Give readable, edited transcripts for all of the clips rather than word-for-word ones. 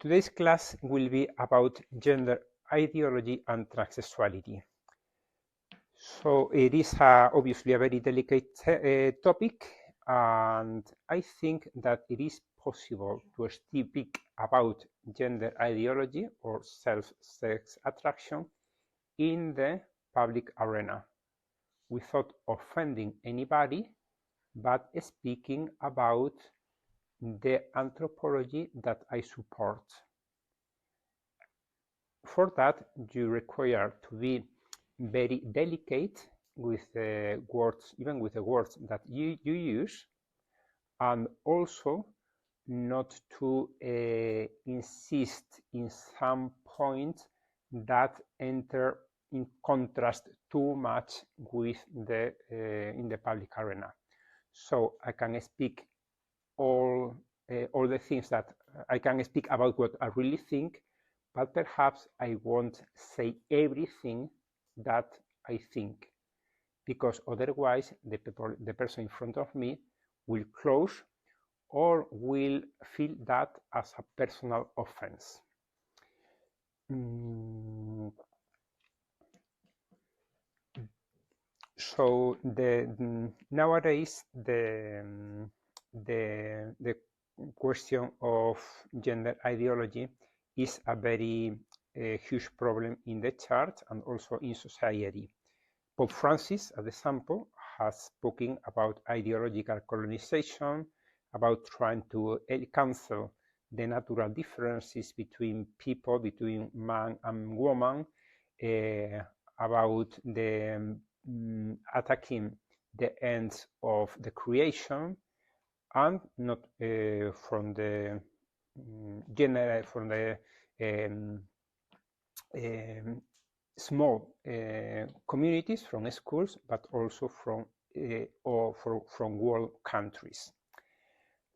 Today's class will be about gender ideology and transsexuality. So it is obviously a very delicate topic, and I think that it is possible to speak about gender ideology or self-sex attraction in the public arena without offending anybody, but speaking about the anthropology that I support. For that, you require to be very delicate with the words, even with the words that you use, and also not to insist in some points that enter in contrast too much with the in the public arena. So I can speak all the things that I can speak about what I really think, but perhaps I won't say everything that I think, because otherwise the person in front of me will close or will feel that as a personal offense. So nowadays the question of gender ideology is a very huge problem in the church and also in society. Pope Francis, as example, has spoken about ideological colonization, about trying to cancel the natural differences between people, between man and woman, about the attacking the ends of the creation, and not from the general, from the small communities, from schools, but also from world countries.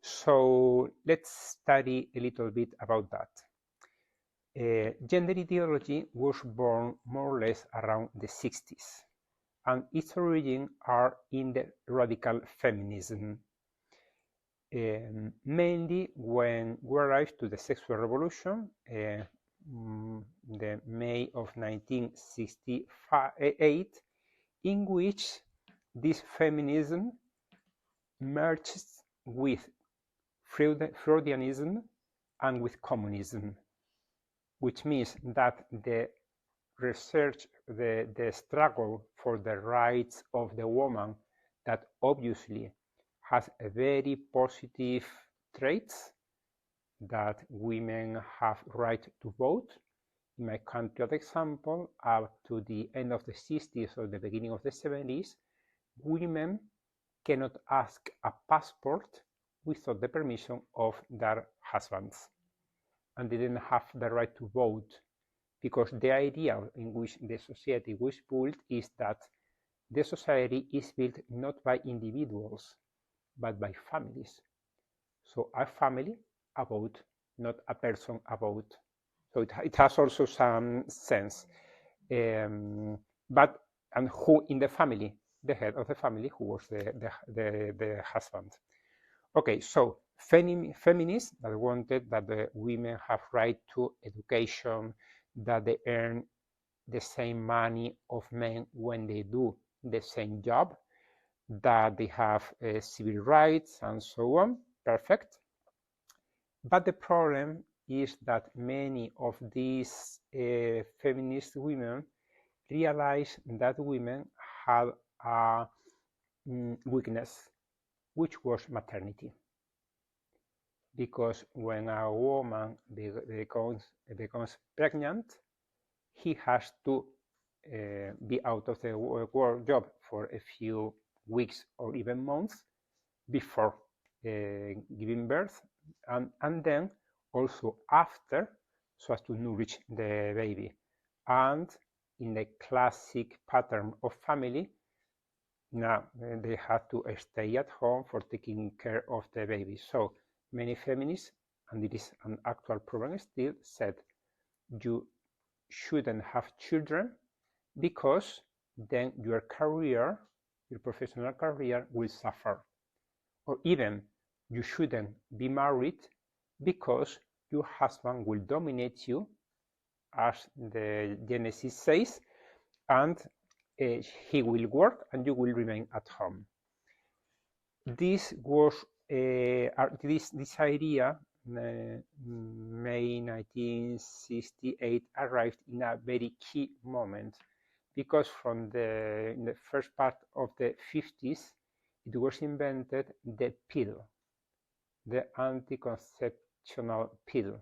So let's study a little bit about that. Gender ideology was born more or less around the 60s, and its origins are in the radical feminism. Mainly when we arrived to the sexual revolution, the May of 1968, in which this feminism merged with Freudianism and with communism, which means that the research, the struggle for the rights of the woman, that obviously has a very positive traits, that women have right to vote. In my country, as example, up to the end of the 60s or the beginning of the 70s, women cannot ask a passport without the permission of their husbands, and they didn't have the right to vote, because the idea in which the society was built is that the society is built not by individuals, but by families. So a family, a vote, not a person, a vote. So it has also some sense. But and who in the family? The head of the family, who was the husband. Okay, so feminists that wanted that the women have right to education, that they earn the same money of men when they do the same job, that they have civil rights and so on. Perfect. But the problem is that many of these feminist women realized that women had a weakness, which was maternity. Because when a woman becomes pregnant, he has to be out of the work job for a few weeks or even months before giving birth, and then also after, so as to nourish the baby. And in the classic pattern of family, now they have to stay at home for taking care of the baby. So many feminists, and it is an actual problem still, said you shouldn't have children because then your career, your professional career, will suffer. Or even you shouldn't be married because your husband will dominate you, as the Genesis says, and he will work and you will remain at home. This was this idea, May 1968, arrived in a very key moment, because in the first part of the 50s, it was invented the pill, the anticonceptional pill,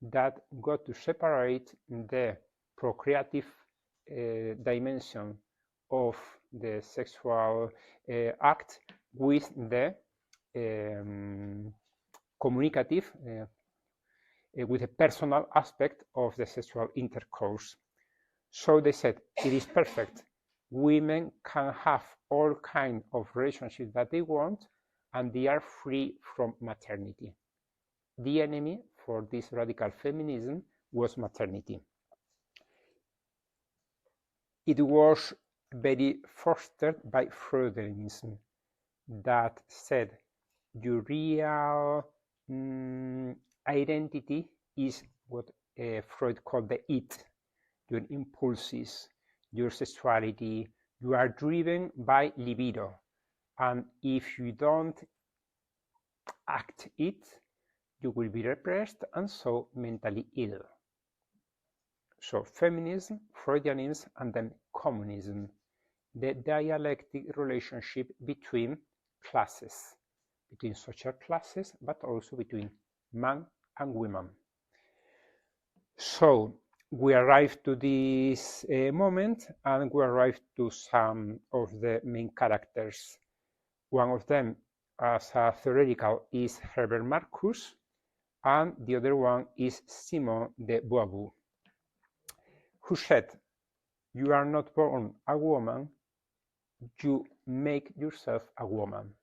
that got to separate the procreative dimension of the sexual act with the communicative, with the personal aspect of the sexual intercourse. So they said, it is perfect. Women can have all kinds of relationships that they want, and they are free from maternity. The enemy for this radical feminism was maternity. It was very fostered by Freudianism, that said your real identity is what Freud called the it, your impulses, your sexuality. You are driven by libido, and if you don't act it, you will be repressed and so mentally ill. So feminism, Freudianism, and then communism, the dialectic relationship between classes, between social classes, but also between man and woman. So we arrived to this moment, and we arrived to some of the main characters. One of them, as a theoretical, is Herbert Marcuse, and the other one is Simone de Beauvoir, who said, you are not born a woman, you make yourself a woman.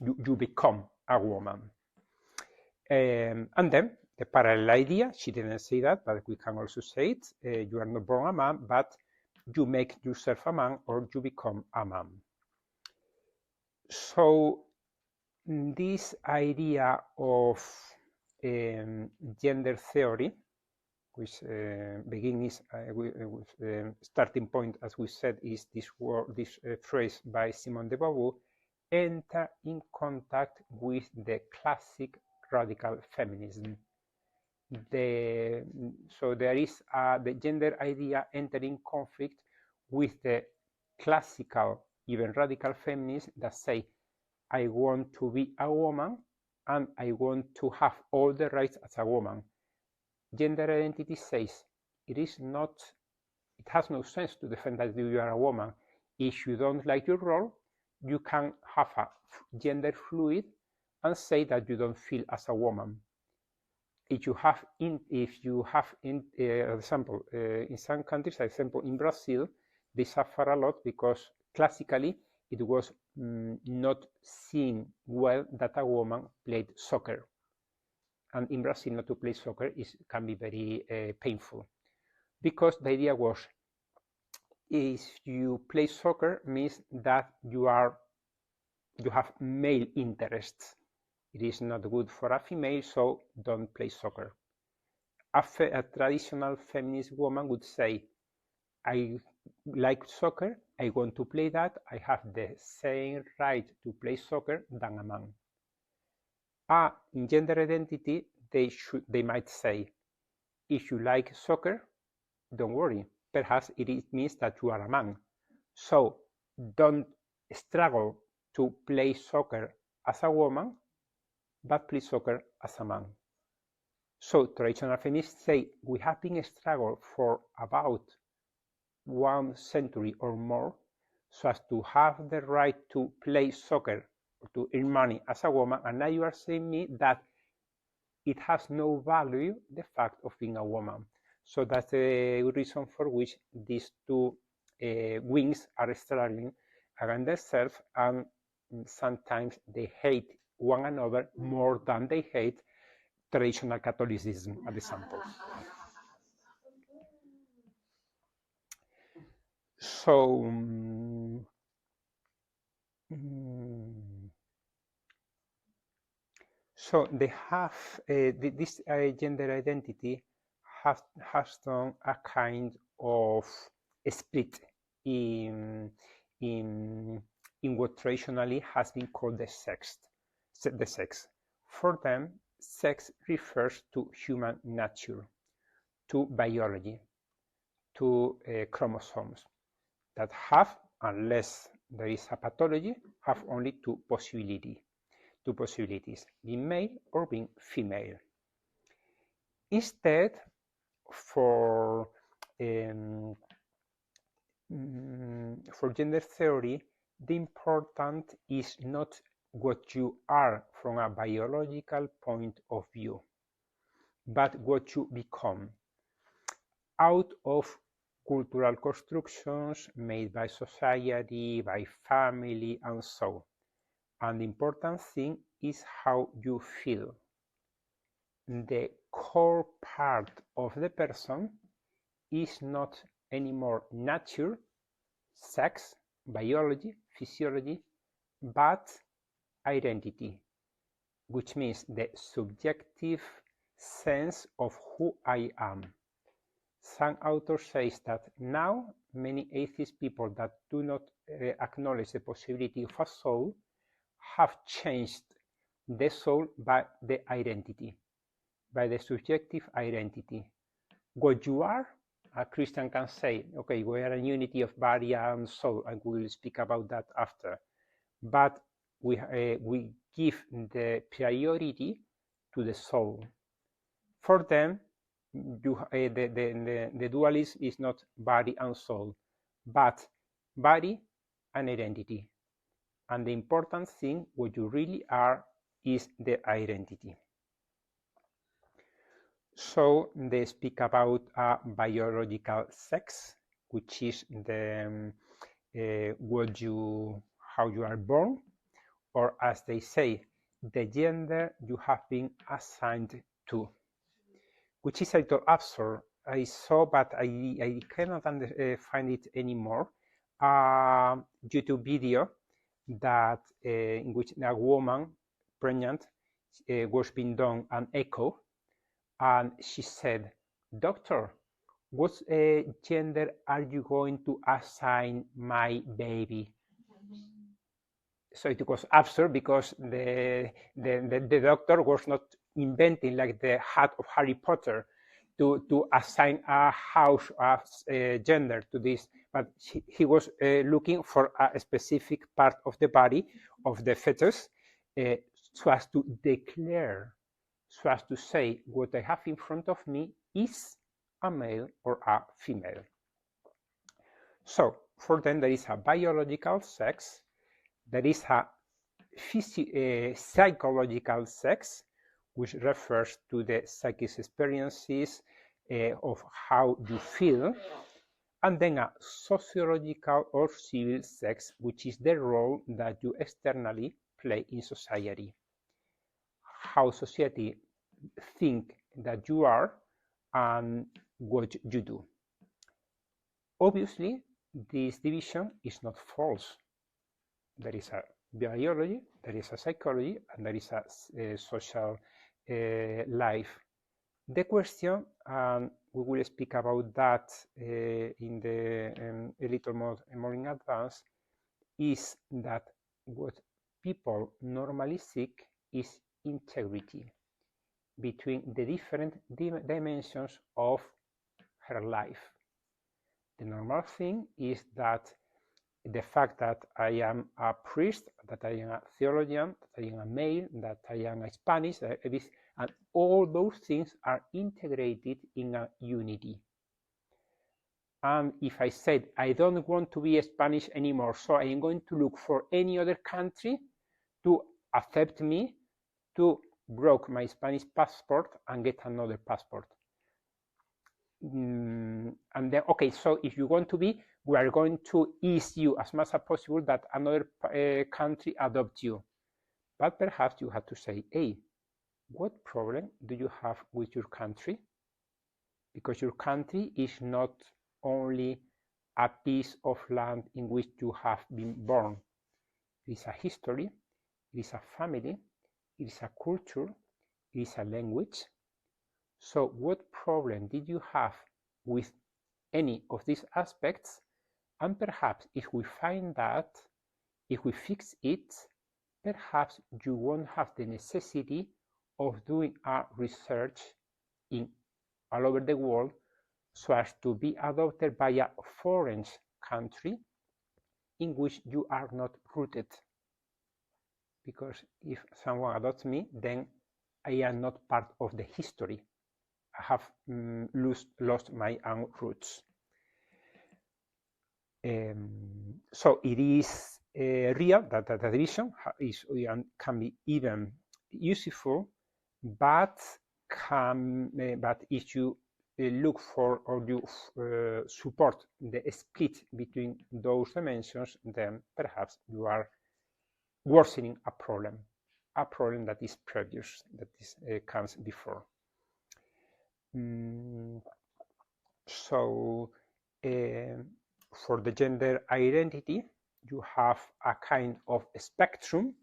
You become a woman. And then the parallel idea, she didn't say that, but we can also say it, you are not born a man, but you make yourself a man, or you become a man. So this idea of gender theory, which begins with starting point, as we said, is this word, this phrase by Simone de Beauvoir, enter in contact with the classic radical feminism. So there is the gender idea entering conflict with the classical, even radical feminists that say, I want to be a woman and I want to have all the rights as a woman. Gender identity says it has no sense to defend that you are a woman. If you don't like your role, you can have a gender fluid and say that you don't feel as a woman. If you have, example, in some countries, for example, in Brazil, they suffer a lot because classically it was not seen well that a woman played soccer. And in Brazil, not to play soccer can be very painful, because the idea was, if you play soccer, means that you have male interests. It is not good for a female, so don't play soccer. A traditional feminist woman would say, I like soccer, I want to play that, I have the same right to play soccer than a man. In gender identity, they might say, if you like soccer, don't worry, perhaps it means that you are a man. So don't struggle to play soccer as a woman, but play soccer as a man. So traditional feminists say, we have been struggling for about 1 century or more so as to have the right to play soccer, or to earn money as a woman, and now you are saying me that it has no value, the fact of being a woman. So that's the reason for which these two wings are struggling against themselves, and sometimes they hate one another more than they hate traditional Catholicism, as example. So So they have this gender identity has done a kind of a split in what traditionally has been called the sex. For them, sex refers to human nature, to biology, to chromosomes that have, unless there is a pathology, have only two possibilities, being male or being female. Instead, for gender theory, the important is not what you are from a biological point of view, but what you become out of cultural constructions made by society, by family, and so. And the important thing is how you feel. The core part of the person is not anymore nature, sex, biology, physiology, but identity, which means the subjective sense of who I am. Some authors say that now many atheist people that do not acknowledge the possibility of a soul have changed the soul by the identity, by the subjective identity. What you are, a Christian can say, okay, we are a unity of body and soul, and we will speak about that after. But we give the priority to the soul. For them, the dualism is not body and soul, but body and identity. And the important thing, what you really are, is the identity. So they speak about a biological sex, which is the how you are born, or as they say, the gender you have been assigned to, which is a little absurd. I saw, but I cannot find it anymore. YouTube video that in which a woman pregnant was being done an echo, and she said, "Doctor, what gender are you going to assign my baby?" So it was absurd because the doctor was not inventing like the hat of Harry Potter to assign a house as gender to this, but he was looking for a specific part of the body of the fetus so as to declare, so as to say what I have in front of me is a male or a female. So for them there is a biological sex, there is a psychological sex, which refers to the psychic experiences of how you feel, and then a sociological or civil sex, which is the role that you externally play in society, how society think that you are and what you do. Obviously, this division is not false. There is a biology, there is a psychology, and there is a social life. The question, and we will speak about that in the a little more in advance, is that what people normally seek is integrity between the different dimensions of her life. The normal thing is that the fact that I am a priest, that I am a theologian, that I am a male, that I am a Spanish, and all those things are integrated in a unity. And if I said, I don't want to be Spanish anymore, so I am going to look for any other country to accept me, to broke my Spanish passport and get another passport. And then, okay, so if you want to be, we are going to ease you as much as possible that another country adopt you. But perhaps you have to say, hey, what problem do you have with your country? Because your country is not only a piece of land in which you have been born. It is a history, it is a family, it is a culture, it is a language. So what problem did you have with any of these aspects? And perhaps if we find that, if we fix it, perhaps you won't have the necessity of doing a research all over the world so as to be adopted by a foreign country in which you are not rooted. Because if someone adopts me, then I am not part of the history. I have lost my own roots. So it is real that the division can be even useful, but if you look for or you support the split between those dimensions, then perhaps you are worsening a problem that is previous, that is comes before. So for the gender identity, you have a kind of spectrum,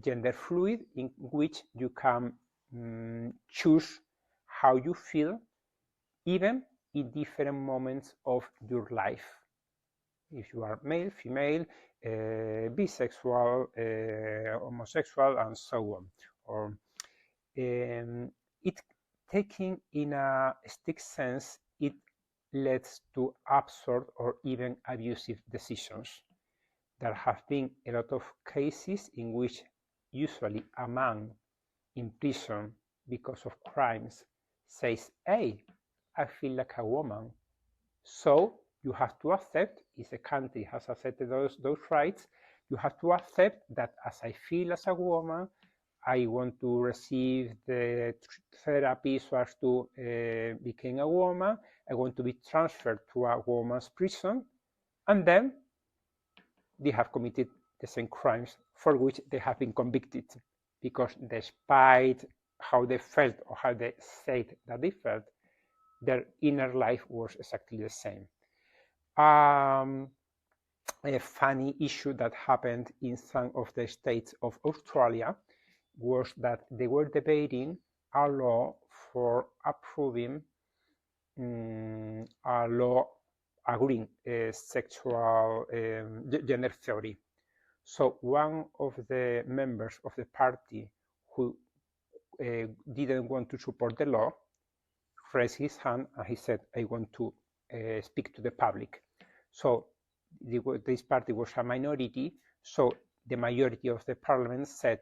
gender fluid, in which you can choose how you feel, even in different moments of your life. If you are male, female, bisexual, homosexual, and so on. Or it taking in a strict sense, it leads to absurd or even abusive decisions. There have been a lot of cases in which usually a man in prison because of crimes says, hey, I feel like a woman. So you have to accept, if the country has accepted those rights, you have to accept that as I feel as a woman, I want to receive the therapy so as to become a woman. I want to be transferred to a woman's prison. And then they have committed the same crimes for which they have been convicted, because despite how they felt or how they said that they felt, their inner life was exactly the same. A funny issue that happened in some of the states of Australia was that they were debating a law for approving a law agreeing sexual gender theory. So one of the members of the party who didn't want to support the law raised his hand and he said, I want to speak to the public. So this party was a minority, so the majority of the parliament said,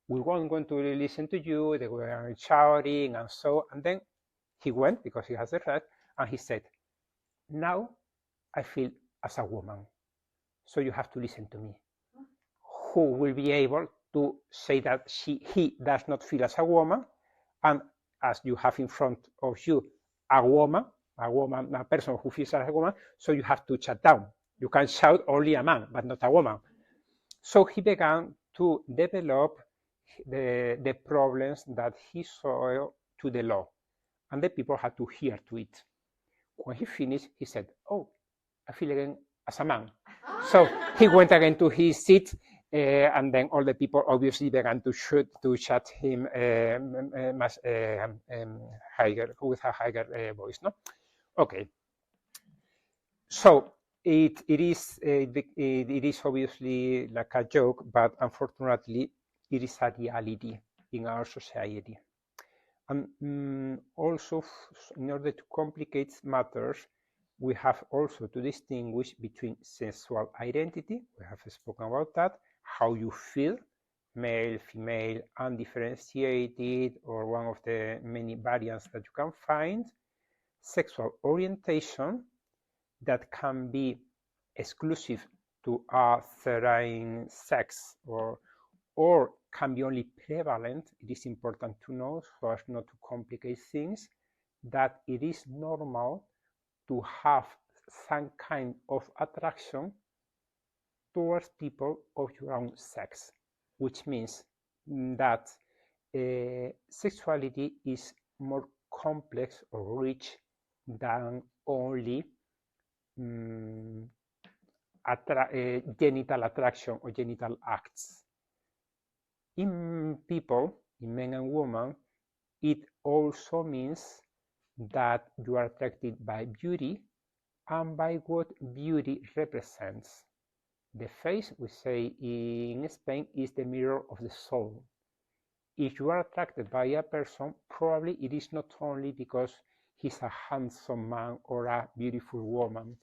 we weren't going to listen to you, they were shouting and so, and then he went, because he has the right, and he said, now I feel as a woman, so you have to listen to me. Who will be able to say that he does not feel as a woman, and as you have in front of you a woman, a person who feels as a woman, so you have to shut down. You can shout only a man, but not a woman. So he began to develop the problems that he saw to the law, and the people had to hear to it. When he finished, he said, oh, I feel again as a man. So he went again to his seat, and then all the people obviously began to shut him higher, with a higher voice. No, okay. So it is obviously like a joke, but unfortunately, it is a reality in our society. And also, in order to complicate matters, we have also to distinguish between sexual identity, we have spoken about that, how you feel, male, female, undifferentiated, or one of the many variants that you can find, sexual orientation, that can be exclusive to a certain sex or can be only prevalent. It is important to know, so as not to complicate things, that it is normal to have some kind of attraction towards people of your own sex, which means that sexuality is more complex or rich than only genital attraction or genital acts. In people in men and women, it also means that you are attracted by beauty and by what beauty represents. The face, we say in Spain, is the mirror of the soul. If you are attracted by a person, probably it is not only because he's a handsome man or a beautiful woman.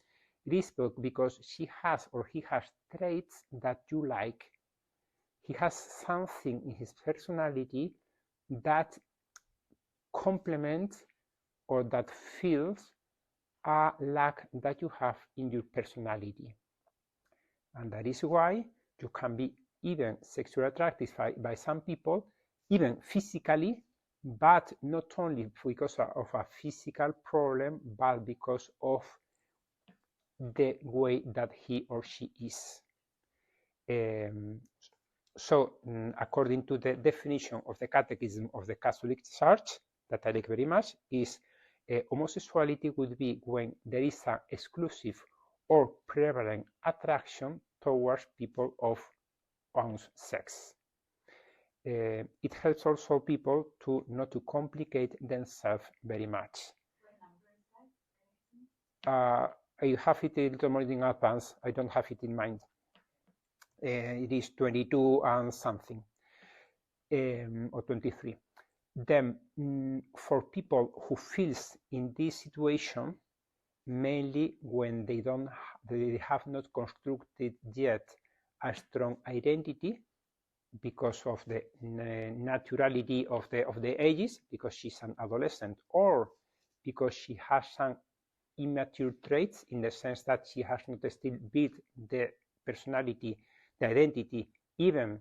It is because she has or he has traits that you like. He has something in his personality that complements or that fills a lack that you have in your personality. And that is why you can be even sexually attracted by some people, even physically, but not only because of a physical problem, but because of the way that he or she is. According to the definition of the Catechism of the Catholic Church, that I like very much, is homosexuality would be when there is an exclusive or prevalent attraction towards people of one's sex. It helps also people to not to complicate themselves very much. I have it a little more in advance. I don't have it in mind. It is 22 and something, or 23. Then, for people who feels in this situation, mainly when they have not constructed yet a strong identity because of the naturality of the ages, because she's an adolescent, or because she has some immature traits in the sense that she has not still built the personality, the identity, even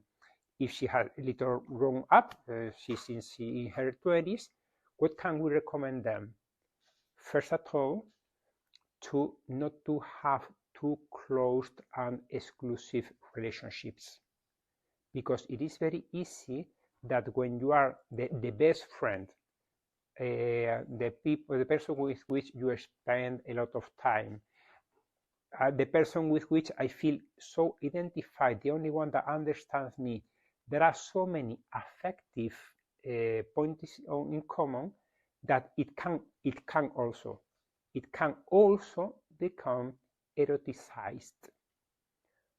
if she had a little grown up, she's in her 20s. What can we recommend them? First of all, to not to have too closed and exclusive relationships, because it is very easy that when you are the best friend, the person with which you spend a lot of time, the person with which I feel so identified, the only one that understands me, there are so many affective points in common that it can also become eroticized.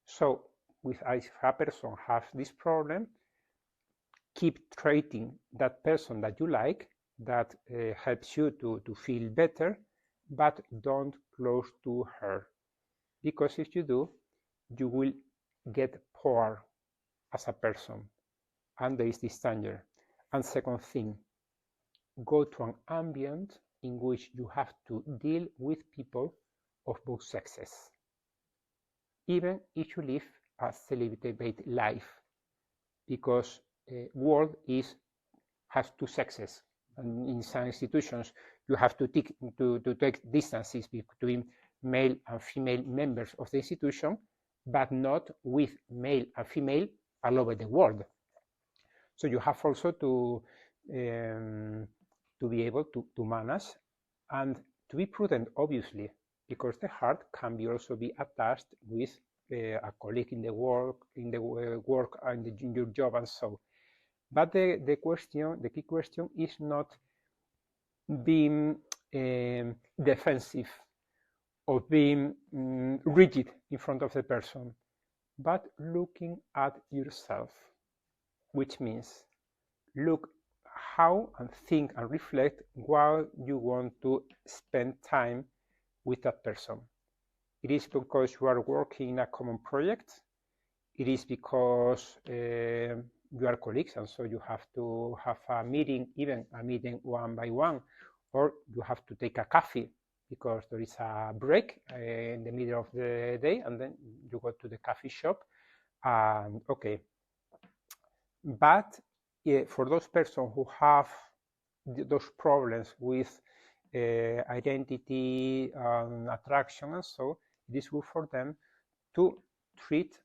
So if a person has this problem, keep treating that person that you like, that helps you to feel better, but don't close to her, because if you do, you will get poor as a person, and there is this danger. And second thing, go to an ambient in which you have to deal with people of both sexes, even if you live a celibate life, because world has two sexes, and in some institutions you have to take distances between male and female members of the institution, but not with male and female all over the world. So you have also to be able to manage and to be prudent, obviously, because the heart can also be attached with a colleague in the work, and in your job, and so. But the key question is not being defensive or being rigid in front of the person, but looking at yourself, which means look how and think and reflect while you want to spend time with that person. It is because you are working in a common project. It is because you are colleagues, and so you have to have a meeting, even a meeting one by one, or you have to take a coffee because there is a break in the middle of the day, and then you go to the coffee shop. Okay, but for those persons who have those problems with identity and attraction, and so it is good for them to treat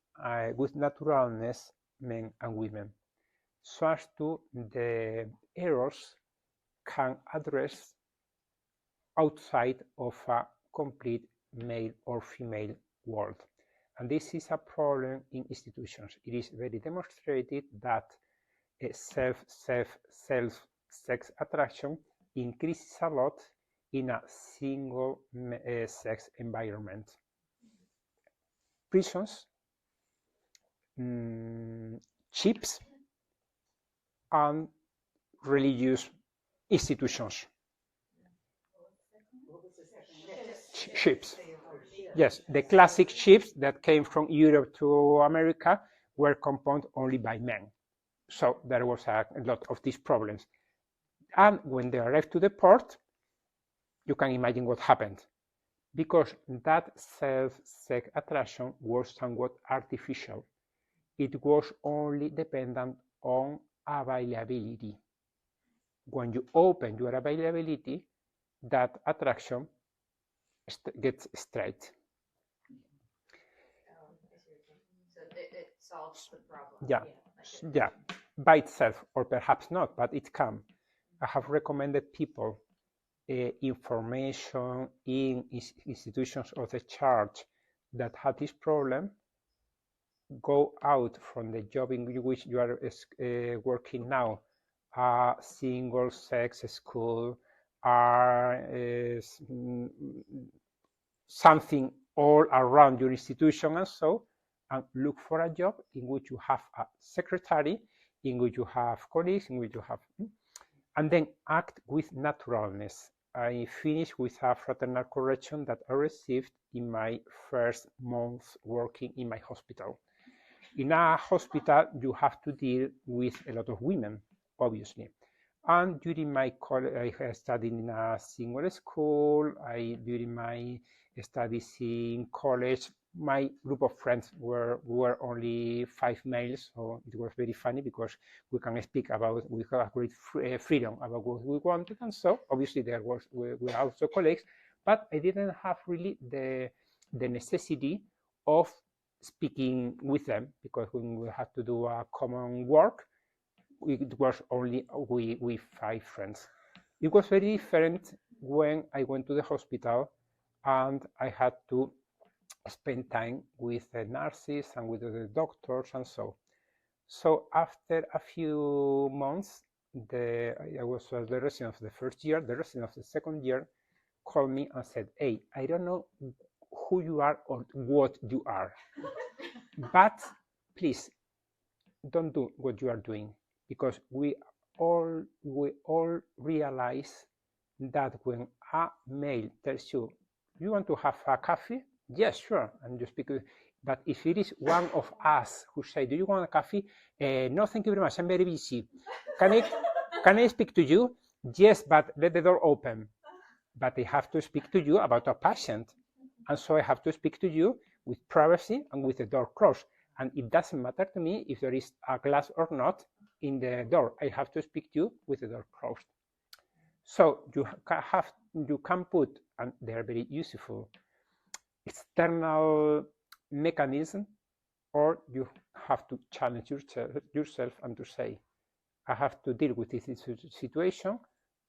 with naturalness men and women, so as to the errors can address outside of a complete male or female world. And this is a problem in institutions. It is very demonstrated that self-sex attraction increases a lot in a single sex environment. Prisons, ships, and religious institutions. Ships. Yes, the classic ships that came from Europe to America were composed only by men. So there was a lot of these problems. And when they arrived to the port, you can imagine what happened. Because that self-sex attraction was somewhat artificial. It was only dependent on availability. When you open your availability, that attraction gets straight. So it solves the problem. Yeah, by itself, or perhaps not, but it can. I have recommended people information in institutions of the church that have this problem. Go out from the job in which you are working now, a single-sex school, something all around your institution, and so, and look for a job in which you have a secretary, in which you have colleagues, in which you have, and then act with naturalness. I finished with a fraternal correction that I received in my first month working in my hospital. In a hospital, you have to deal with a lot of women, obviously. And during my college, I studied in a single school. During my studies in college, my group of friends were only 5 males, so it was very funny because we can speak about, we have great freedom about what we wanted, and so obviously we were also colleagues, but I didn't have really the necessity of speaking with them, because when we had to do a common work, it was only we 5 friends. It was very different when I went to the hospital and I had to spend time with the nurses and with the doctors and so. So after a few months, I was the resident of the first year. The resident of the second year called me and said, "Hey, I don't know who you are or what you are, but please don't do what you are doing, because we all realize that when a male tells you, you want to have a coffee? Yes, sure, and you speak with, but if it is one of us who say, do you want a coffee? No, thank you very much, I'm very busy. Can I speak to you? Yes, but let the door open. But I have to speak to you about a patient, and so I have to speak to you with privacy and with the door closed. And it doesn't matter to me if there is a glass or not in the door. I have to speak to you with the door closed." So you can put, and they are very useful, external mechanism, or you have to challenge yourself and to say, I have to deal with this situation,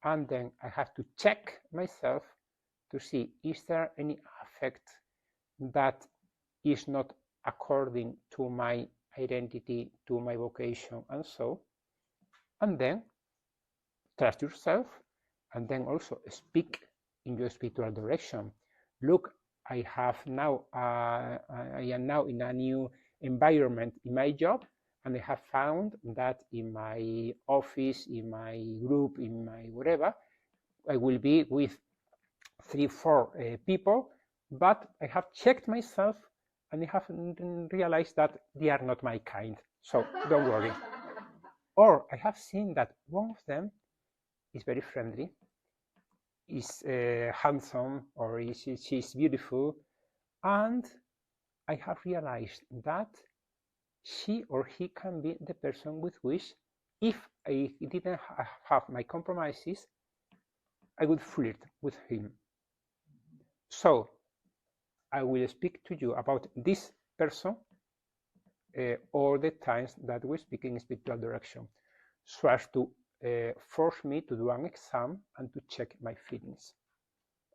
and then I have to check myself to see, is there any affect that is not according to my identity, to my vocation, and so. And then trust yourself, and then also speak in your spiritual direction. Look, I am now in a new environment in my job, and I have found that in my office, in my group, in my whatever, I will be with 3-4 people, but I have checked myself and I have realized that they are not my kind, so don't worry. Or I have seen that one of them is very friendly, is handsome, or she's beautiful, and I have realized that she or he can be the person with which, if I didn't have my compromises, I would flirt with him. So I will speak to you about this person all the times that we speak in spiritual direction, so as to force me to do an exam and to check my feelings.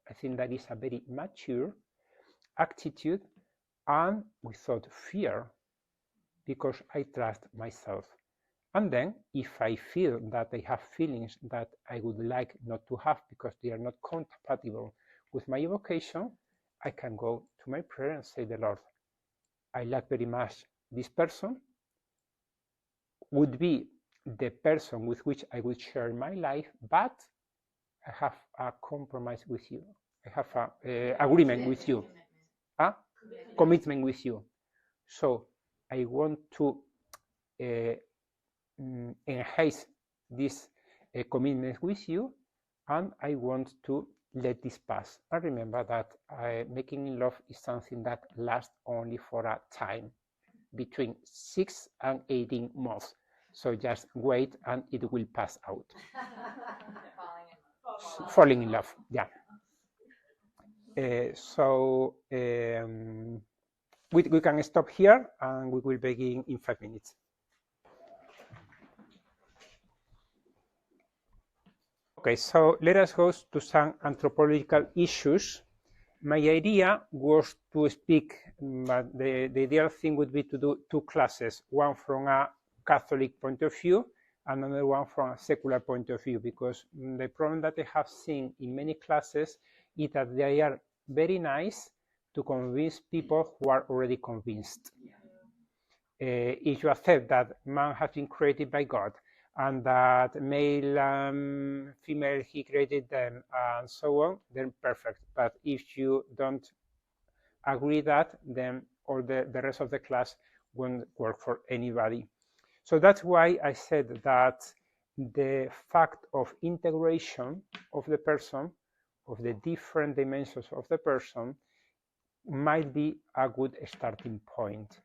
I think that is a very mature attitude, and without fear, because I trust myself. And then if I feel that I have feelings that I would like not to have because they are not compatible with my vocation, I can go to my prayer and say, the Lord, I like very much this person, would be the person with which I would share my life, but I have a compromise with you. I have a agreement with you, commitment with you. So I want to enhance this commitment with you, and I want to let this pass. And remember that making love is something that lasts only for a time between 6 and 18 months. So just wait and it will pass out. Falling in love, yeah. We can stop here and we will begin in 5 minutes. Okay, so let us go to some anthropological issues. My idea was to speak, but the ideal thing would be to do 2 classes, one from a Catholic point of view, and another one from a secular point of view, because the problem that I have seen in many classes is that they are very nice to convince people who are already convinced. If you accept that man has been created by God, and that male and female, he created them, and so on, then perfect. But if you don't agree that, then all the rest of the class won't work for anybody. So that's why I said that the fact of integration of the person, of the different dimensions of the person, might be a good starting point.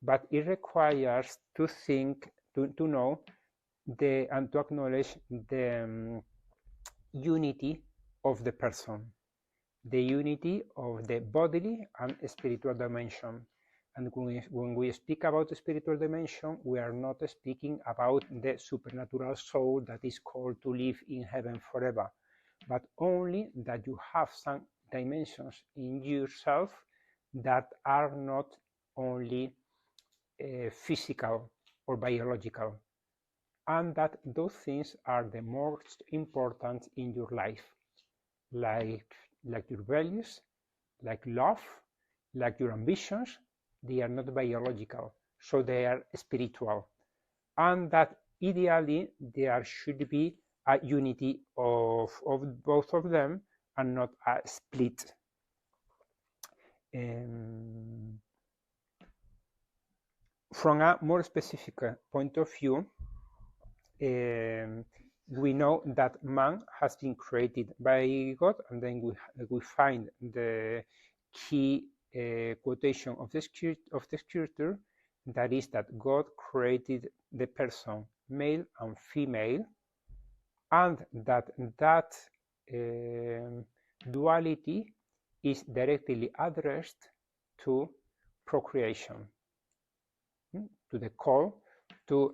But it requires to think, to know and to acknowledge the unity of the person, the unity of the bodily and spiritual dimension. And when we speak about the spiritual dimension, we are not speaking about the supernatural soul that is called to live in heaven forever, but only that you have some dimensions in yourself that are not only physical or biological, and that those things are the most important in your life, like your values, like love, like your ambitions. They are not biological, so they are spiritual, and that ideally there should be a unity of both of them and not a split. From a more specific point of view, we know that man has been created by God, and then we find the key quotation of the scripture, that is that God created the person male and female, and that duality is directly addressed to procreation, to the call to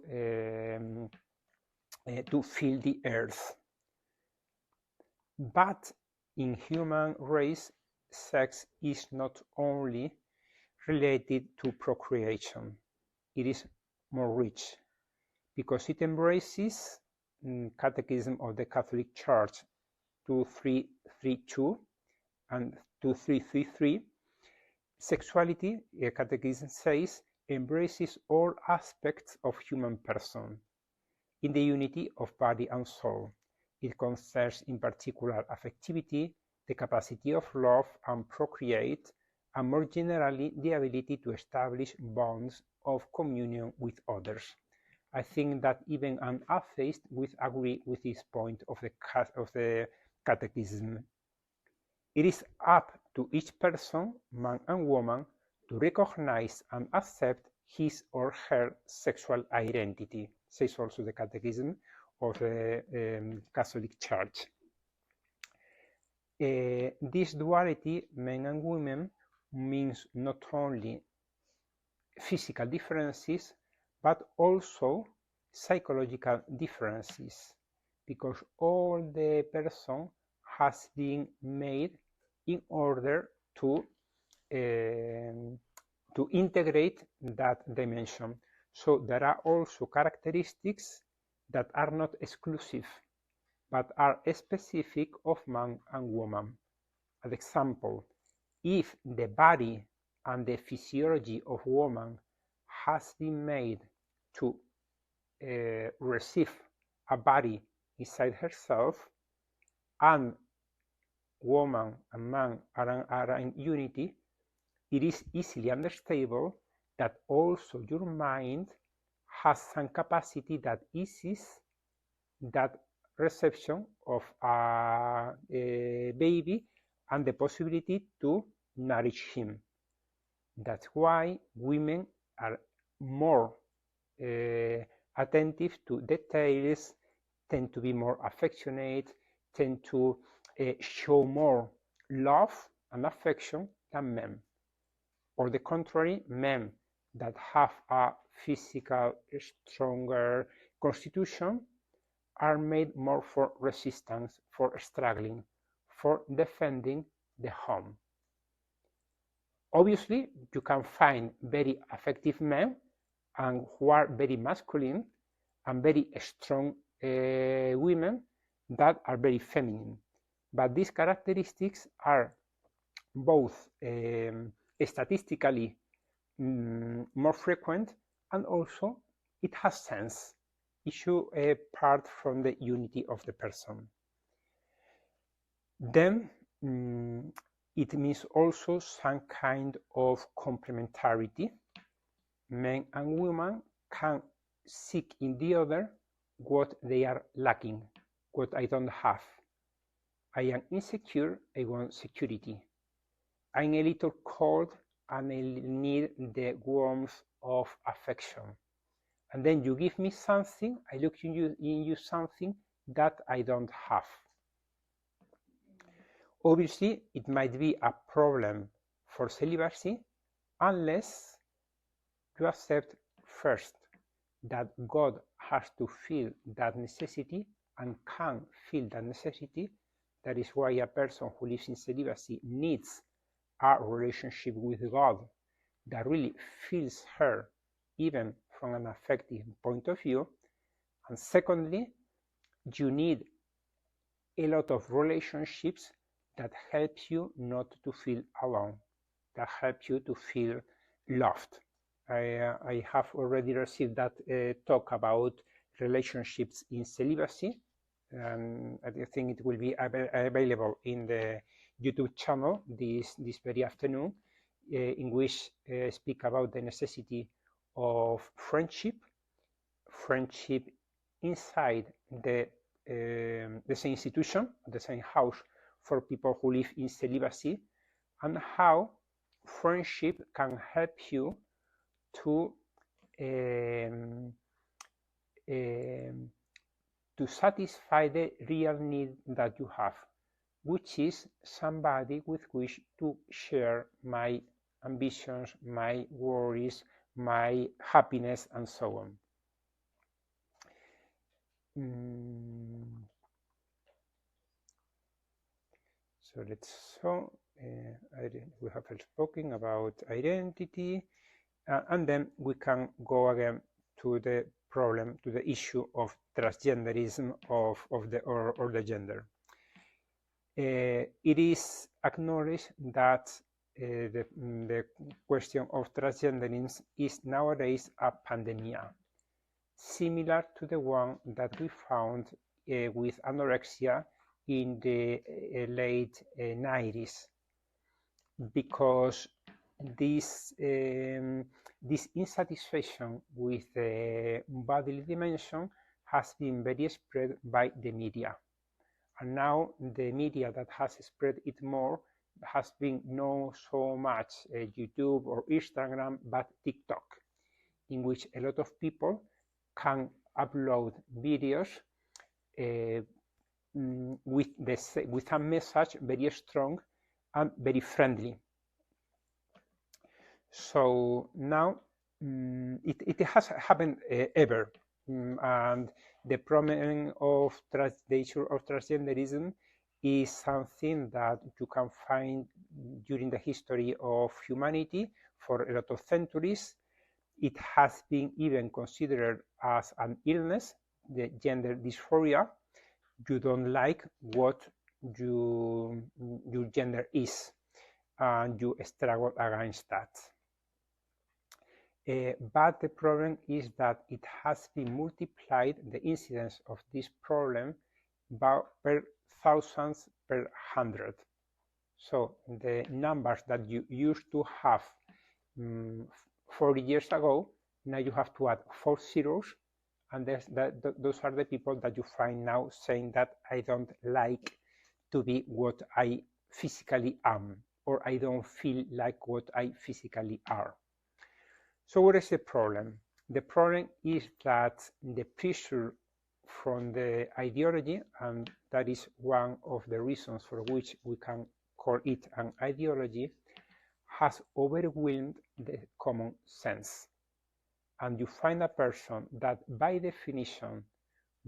fill the earth. But in human race, sex is not only related to procreation, it is more rich, because it embraces Catechism of the Catholic Church 2332 and 2333. Sexuality, Catechism says, embraces all aspects of human person in the unity of body and soul. It concerns in particular affectivity, the capacity of love and procreate, and more generally the ability to establish bonds of communion with others. I think that even an atheist would agree with this point of the Catechism. It is up to each person, man and woman, to recognize and accept his or her sexual identity, says also the Catechism of the Catholic Church. This duality, men and women, means not only physical differences, but also psychological differences, because all the person has been made in order to integrate that dimension, So there are also characteristics that are not exclusive, but are specific of man and woman. An example, if the body and the physiology of woman has been made to receive a body inside herself, and woman and man are in unity, it is easily understandable that also your mind has some capacity that eases that reception of a baby and the possibility to nourish him. That's why women are more attentive to details, tend to be more affectionate, tend to show more love and affection than men. Or the contrary, men that have a physical, stronger constitution are made more for resistance, for struggling, for defending the home. Obviously, you can find very affective men and who are very masculine, and very strong women that are very feminine. But these characteristics are both statistically more frequent, and also it has sense. It should part from the unity of the person. Then it means also some kind of complementarity. Men and women can seek in the other what they are lacking, what I don't have. I am insecure, I want security. I'm a little cold and I need the warmth of affection. And then you give me something, I look in you something that I don't have. Obviously, it might be a problem for celibacy unless you accept first that God has to feel that necessity and can feel that necessity. That is why a person who lives in celibacy needs a relationship with God that really fills her, even from an affective point of view. And secondly, you need a lot of relationships that help you not to feel alone, that help you to feel loved. I have already received that talk about relationships in celibacy, and I think it will be available in the YouTube channel this very afternoon, in which I speak about the necessity of friendship inside the same institution, the same house, for people who live in celibacy, and how friendship can help you to satisfy the real need that you have, which is somebody with which to share my ambitions, my worries, my happiness, and so on. So we have spoken about identity, and then we can go again to the problem, to the issue of transgenderism or the gender. It is acknowledged that the question of transgenderism is nowadays a pandemic, similar to the one that we found with anorexia in the late 90s, because this insatisfaction with the bodily dimension has been very spread by the media. And now the media that has spread it more has been not so much YouTube or Instagram, but TikTok, in which a lot of people can upload videos with a message very strong and very friendly. So now it has happened ever, and the problem of the issue of transgenderism is something that you can find during the history of humanity for a lot of centuries. It has been even considered as an illness, the gender dysphoria. You don't like what your gender is, and you struggle against that. But the problem is that it has been multiplied, the incidence of this problem, per thousands per 100. So the numbers that you used to have 40 years ago, now you have to add 4 zeros, and those are the people that you find now saying that I don't like to be what I physically am, or I don't feel like what I physically are. So what is the problem? The problem is that the pressure from the ideology, and that is one of the reasons for which we can call it an ideology, has overwhelmed the common sense. And you find a person that by definition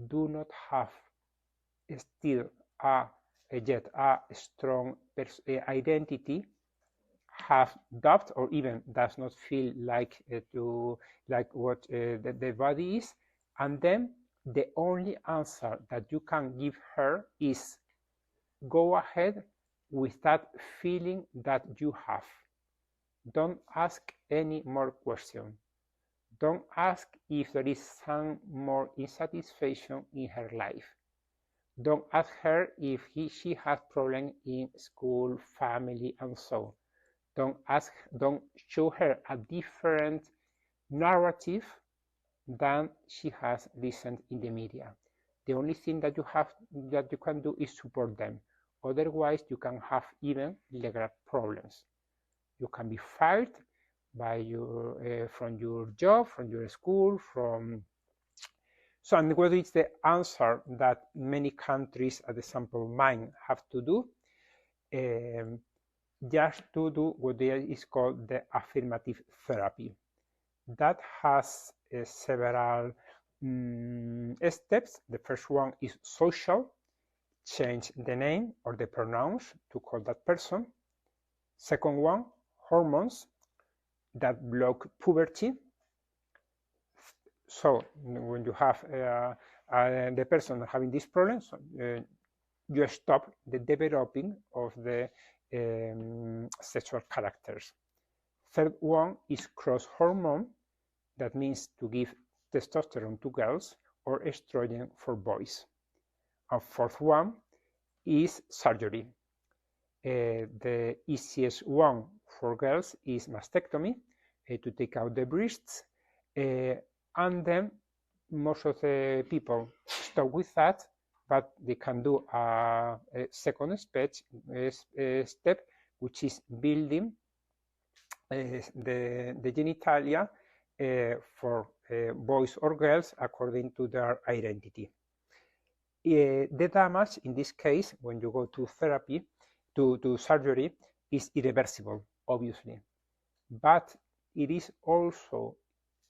do not have still yet a strong identity, have doubt, or even does not feel like what the body is, and then the only answer that you can give her is go ahead with that feeling that you have. Don't ask any more questions. Don't ask if there is some more insatisfaction in her life. Don't ask her if she has problems in school, family, and so. Don't show her a different narrative than she has listened in the media. The only thing that you can do is support them. Otherwise, you can have even legal problems. You can be fired by from your job, from your school, So, and what is the answer that many countries, at example mine, have to do? Just to do what is called the affirmative therapy. That has several steps. The first one is social, change the name or the pronouns to call that person. Second one, hormones that block puberty. So when you have the person having this problem, so, you stop the developing of the sexual characters. Third one is cross hormone, that means to give testosterone to girls or estrogen for boys. And fourth one is surgery. The easiest one for girls is mastectomy, to take out the breasts, and then most of the people stop with that, but they can do a second step, which is building the genitalia for boys or girls according to their identity. The damage in this case, when you go to therapy, to surgery, is irreversible, obviously, but it is also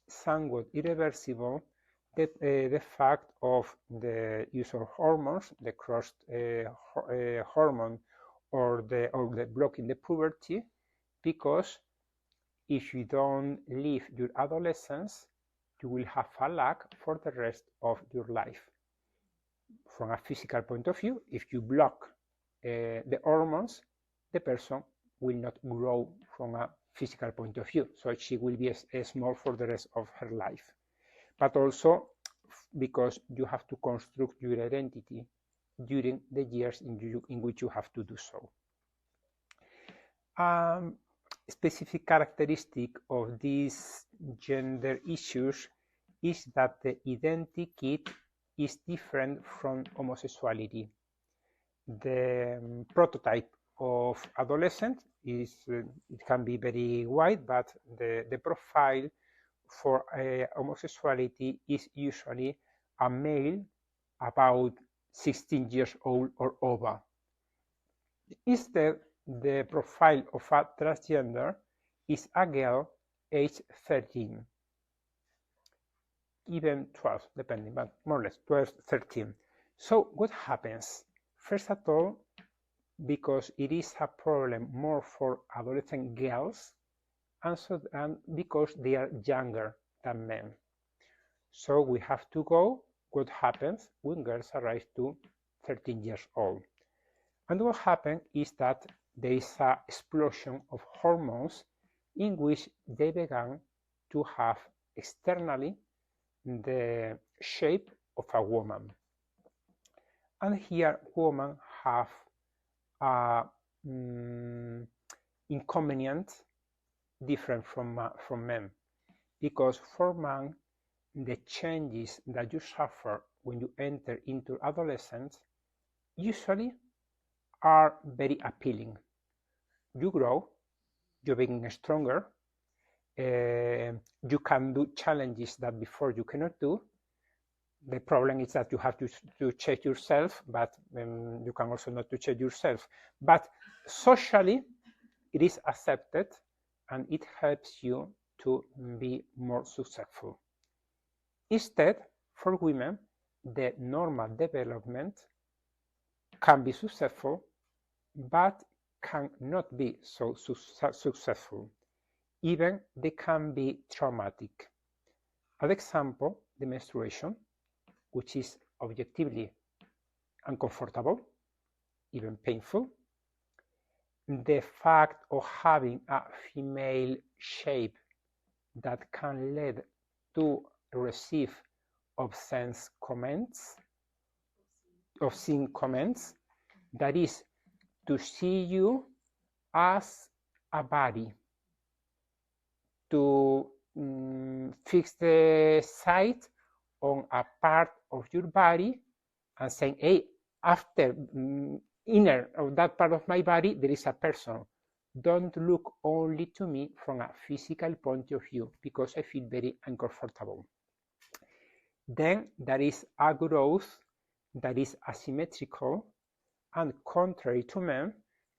somewhat irreversible that the fact of the use of hormones, the crossed hormone, or the blocking the puberty, because if you don't live your adolescence, you will have a lack for the rest of your life. From a physical point of view, if you block the hormones, the person will not grow from a physical point of view, so she will be small for the rest of her life. But also because you have to construct your identity during the years in which you have to do so. Specific characteristic of these gender issues is that the identikit is different from homosexuality. The prototype of adolescent is it can be very wide, but the profile for homosexuality is usually a male about 16 years old or over. Instead, the profile of a transgender is a girl age 13, even 12, depending, but more or less 12, 13. So what happens? First of all, because it is a problem more for adolescent girls and because they are younger than men. So we have to go what happens when girls arrive to 13 years old. And what happens is that there is an explosion of hormones in which they began to have externally the shape of a woman. And here women have a inconvenient different from men, because for man the changes that you suffer when you enter into adolescence usually are very appealing. You grow, you become stronger, you can do challenges that before you cannot do. The problem is that you have to check yourself, but you can also not to check yourself. But socially, it is accepted, and it helps you to be more successful. Instead, for women, the normal development can be successful, but cannot be so successful. Even they can be traumatic. An example, the menstruation, which is objectively uncomfortable, even painful. The fact of having a female shape that can lead to receive obscene comments, that is, to see you as a body, to fix the sight on a part of your body and saying, hey, after inner of that part of my body, there is a person. Don't look only to me from a physical point of view, because I feel very uncomfortable. Then there is a growth that is asymmetrical and contrary to men,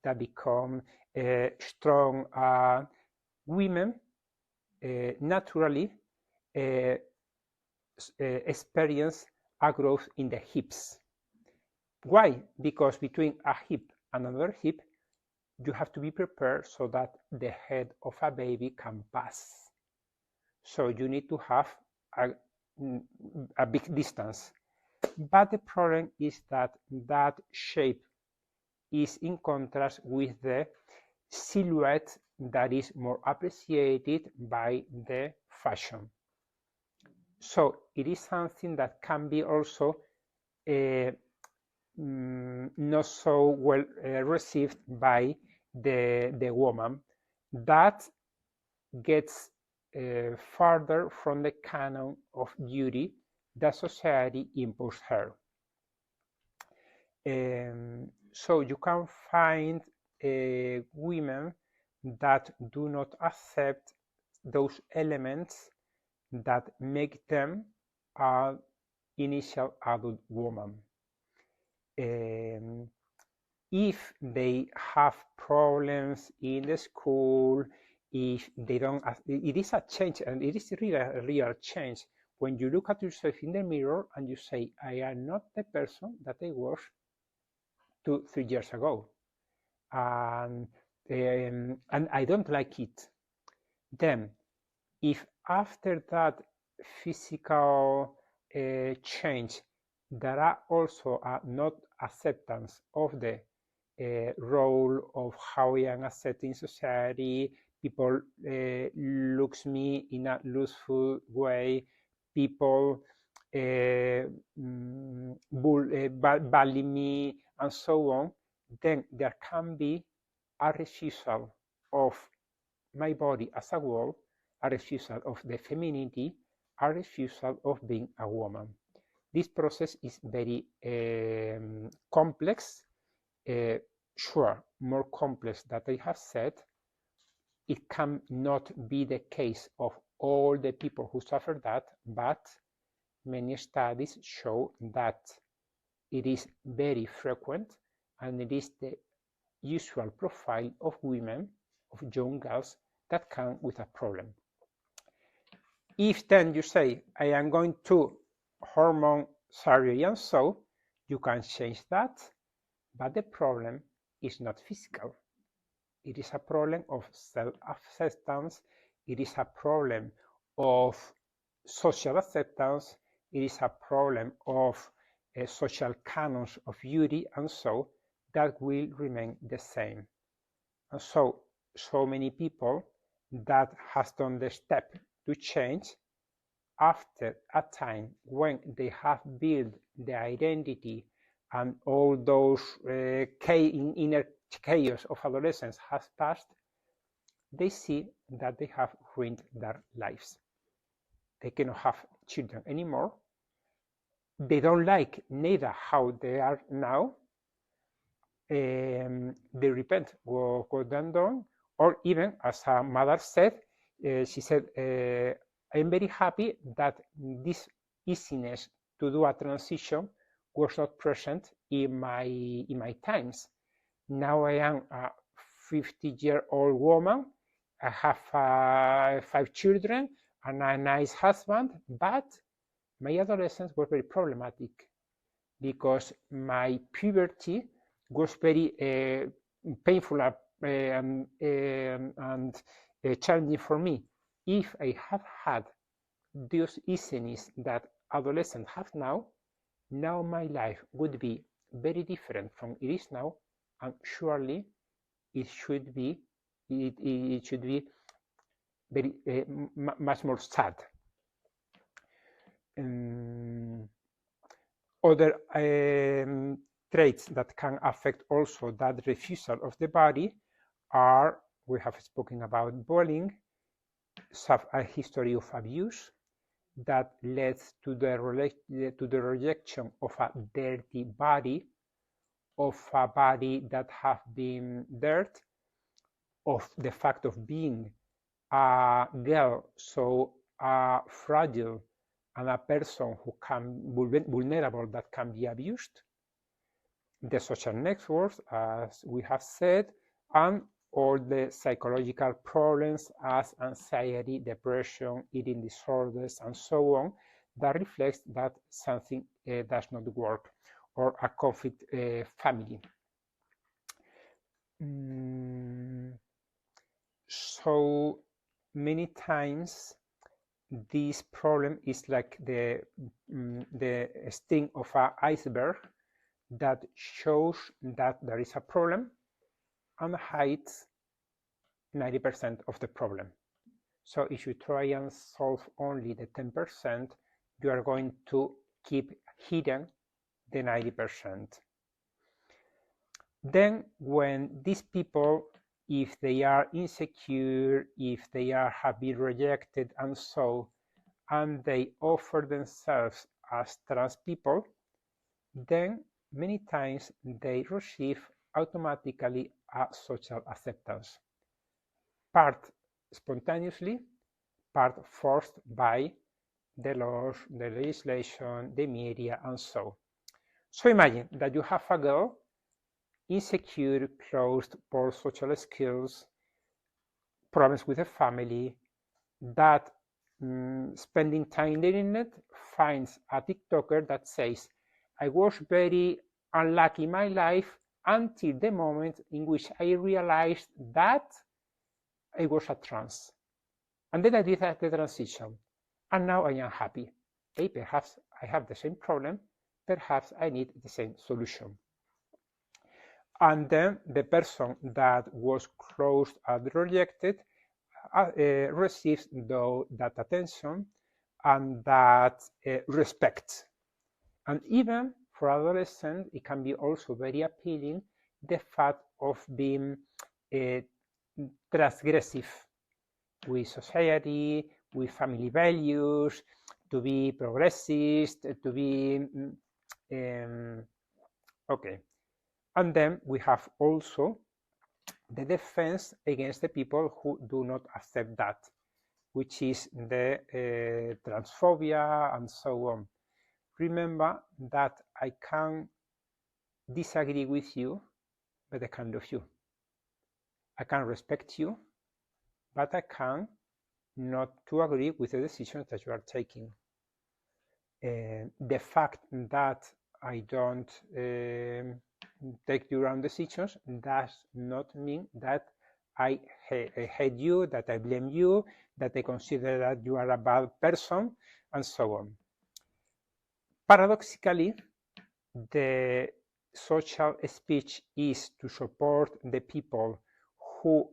that become strong women naturally experience a growth in the hips. Why? Because between a hip and another hip, you have to be prepared so that the head of a baby can pass. So you need to have a big distance. But the problem is that that shape is in contrast with the silhouette that is more appreciated by the fashion. So it is something that can be also not so well received by the woman, that gets farther from the canon of beauty that society imposed her. So you can find women that do not accept those elements that make them an initial adult woman. If they have problems in the school, if they don't, it is a change, and it is really a real change when you look at yourself in the mirror and you say, I am not the person that I was 2-3 years ago, and I don't like it. Then, if after that physical change, there are also not acceptance of the role of how I am accepted in society, people looks me in a lustful way, people bully me, and so on, then there can be a refusal of my body as a whole, a refusal of the femininity, a refusal of being a woman. This process is very complex, sure, more complex than I have said. It can not be the case of all the people who suffer that, but many studies show that it is very frequent, and it is the usual profile of women, of young girls, that come with a problem. If then you say, I am going to hormone surgery, and so you can change that, but the problem is not physical. It is a problem of self-acceptance. It is a problem of social acceptance. It is a problem of social canons of beauty, and so that will remain the same. And so many people that has done the step to change, after a time when they have built the identity and all those inner chaos of adolescence has passed, they see that they have ruined their lives. They cannot have children anymore. They don't like neither how they are now. They repent what they have done, or even, as a mother said, she said, I'm very happy that this easiness to do a transition was not present in my times. Now I am a 50-year-old woman. I have 5 children and a nice husband, but my adolescence was very problematic because my puberty was very painful and challenging for me. If I had had those easiness that adolescents have now my life would be very different from it is now, and surely it should be very much more sad. Other traits that can affect also that refusal of the body are, we have spoken about bullying, a history of abuse that leads to the rejection of a dirty body, of a body that has been dirt, of the fact of being a girl so fragile and a person who can vulnerable that can be abused, the social networks, as we have said, and all the psychological problems as anxiety, depression, eating disorders, and so on, that reflects that something does not work, or a conflict family. So many times this problem is like the sting of an iceberg that shows that there is a problem and hides 90% of the problem. So if you try and solve only the 10%, you are going to keep hidden the 90%. Then when these people, if they are insecure, if they have been rejected and so, and they offer themselves as trans people, then many times they receive automatically a social acceptance, part spontaneously, part forced by the laws, the legislation, the media, and so. So imagine that you have a girl, insecure, closed, poor social skills, problems with the family, that spending time in the internet finds a TikToker that says, I was very unlucky in my life until the moment in which I realized that I was a trans. And then I did the transition. And now I am happy. Hey, perhaps I have the same problem. Perhaps I need the same solution. And then the person that was closed and rejected receives that attention and that respect. And even for adolescents, it can be also very appealing, the fact of being transgressive with society, with family values, to be progressist, to be okay. And then we have also the defense against the people who do not accept that, which is the transphobia and so on. Remember that I can disagree with you, but I can love you. I can respect you, but I can not to agree with the decisions that you are taking. The fact that I don't take your own decisions does not mean that I hate you, that I blame you, that I consider that you are a bad person, and so on. Paradoxically, the social speech is to support the people who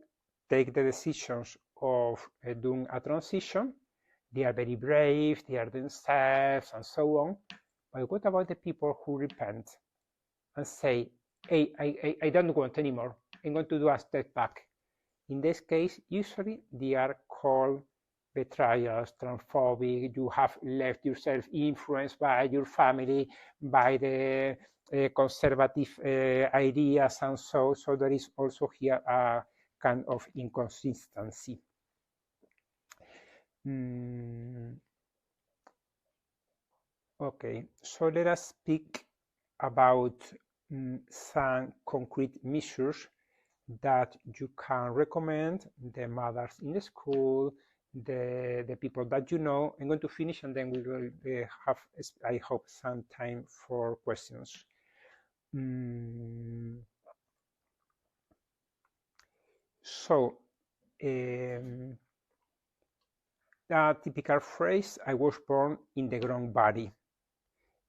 take the decisions of doing a transition. They are very brave, they are themselves, and so on. But what about the people who repent and say, hey, I don't want anymore, I'm going to do a step back? In this case, usually they are called betrayals, transphobic. You have left yourself influenced by your family, by the conservative ideas, and so there is also here a kind of inconsistency. Okay, so let us speak about some concrete measures that you can recommend the mothers in the school, the people that you know. I'm going to finish and then we will have, I hope, some time for questions. So, a typical phrase, I was born in the wrong body.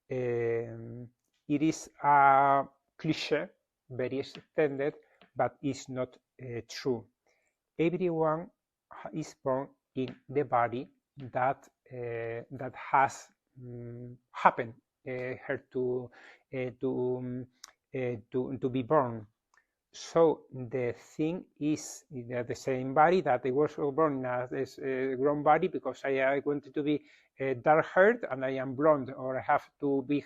It is a cliche, very extended, but it's not true. Everyone is born in the body that has happened her to be born. So the thing is the same body that I was born as a grown body because I wanted to be dark haired and I am blonde, or I have two big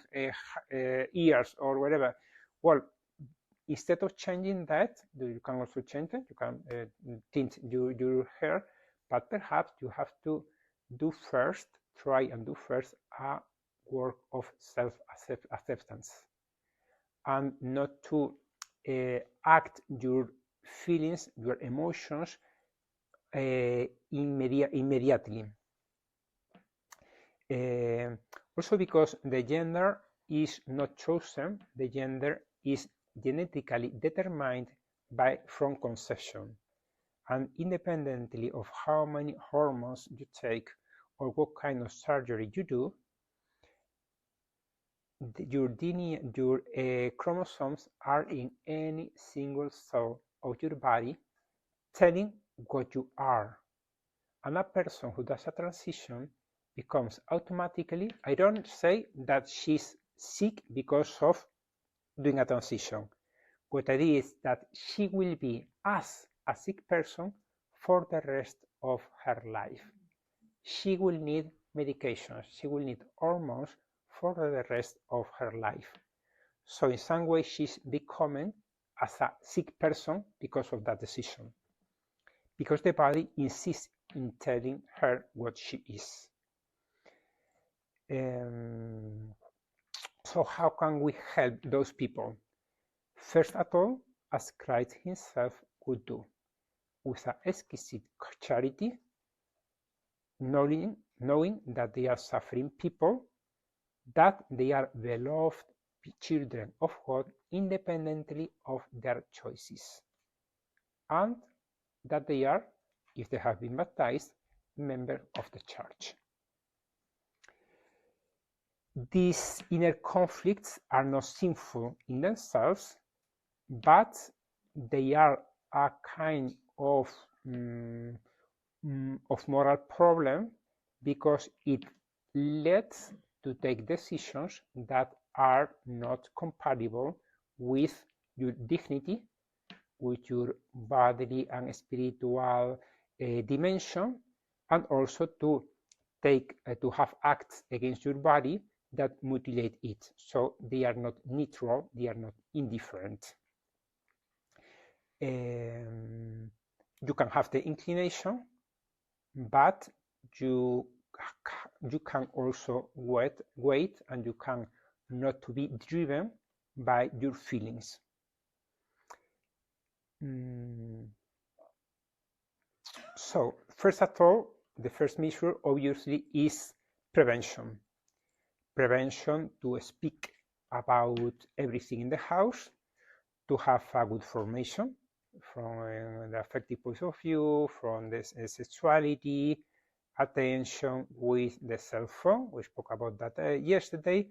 ears or whatever. Well, instead of changing that, you can also change it. You can tint your hair, but perhaps you have to try and do first a work of self-acceptance, and not to act your feelings, your emotions immediately. Also because the gender is not chosen, the gender is genetically determined from conception, and independently of how many hormones you take or what kind of surgery you do, your chromosomes are in any single cell of your body telling what you are. And a person who does a transition becomes automatically, I don't say that she's sick because of doing a transition. What I did is that she will be as a sick person for the rest of her life. She will need medications, she will need hormones for the rest of her life. So in some way she's becoming as a sick person because of that decision, because the body insists in telling her what she is. So how can we help those people? First of all, as Christ himself would do, with an exquisite charity, knowing that they are suffering people, that they are beloved children of God independently of their choices, and that they are, if they have been baptized, members of the church. These inner conflicts are not sinful in themselves, but they are a kind of moral problem because it leads to take decisions that are not compatible with your dignity, with your bodily and spiritual dimension, and also to have acts against your body that mutilate it. So they are not neutral, they are not indifferent. You can have the inclination, but you can also wait, and you can not to be driven by your feelings. So first of all, the first measure obviously is prevention. Prevention, to speak about everything in the house, to have a good formation, from the affective point of view, from the sexuality, attention with the cell phone. We spoke about that yesterday.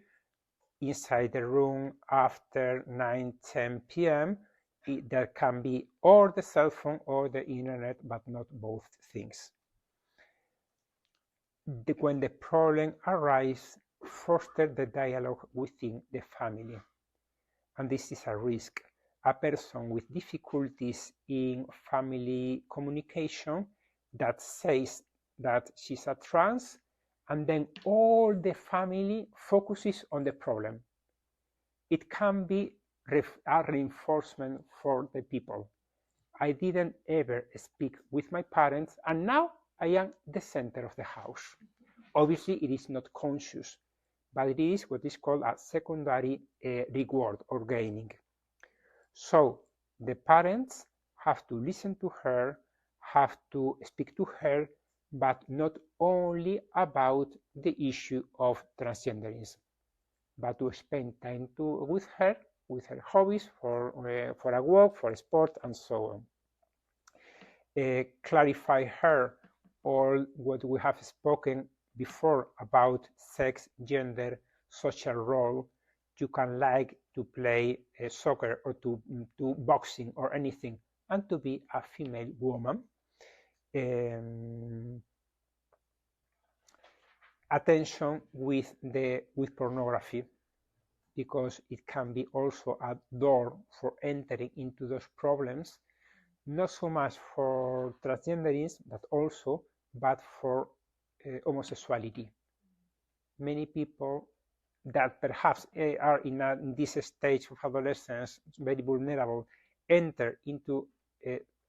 Inside the room after 9-10 p.m. There can be or the cell phone or the internet, but not both things. When the problem arises, foster the dialogue within the family. And this is a risk. A person with difficulties in family communication that says that she's a trans, and then all the family focuses on the problem. It can be a reinforcement for the people. I didn't ever speak with my parents, and now I am the center of the house. Obviously, it is not conscious, but it is what is called a secondary reward or gaining. So the parents have to listen to her, have to speak to her, but not only about the issue of transgenderism, but to spend time with her hobbies, for a walk, for a sport, and so on. Clarify her all what we have spoken before about sex, gender, social role. You can like to play soccer or to do boxing or anything, and to be a female woman. Attention with pornography, because it can be also a door for entering into those problems, not so much for transgenderism, but for homosexuality. Many people that perhaps are in this stage of adolescence, very vulnerable, enter into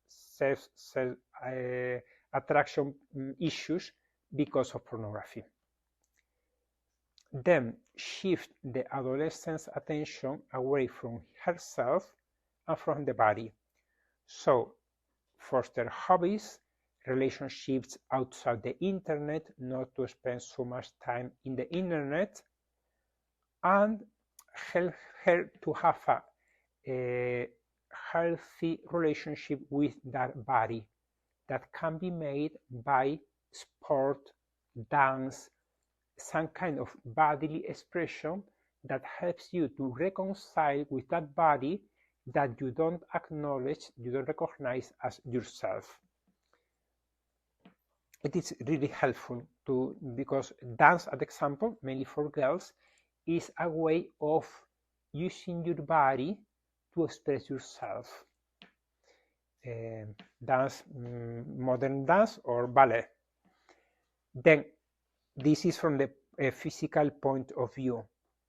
self-attraction issues because of pornography. Then shift the adolescent's attention away from herself and from the body. So foster hobbies, relationships outside the internet, not to spend so much time in the internet, and help her to have a healthy relationship with that body that can be made by sport, dance, some kind of bodily expression that helps you to reconcile with that body that you don't acknowledge, you don't recognize as yourself. It is really helpful because dance, as example, mainly for girls, is a way of using your body to express yourself. Dance, modern dance or ballet. Then this is from the physical point of view,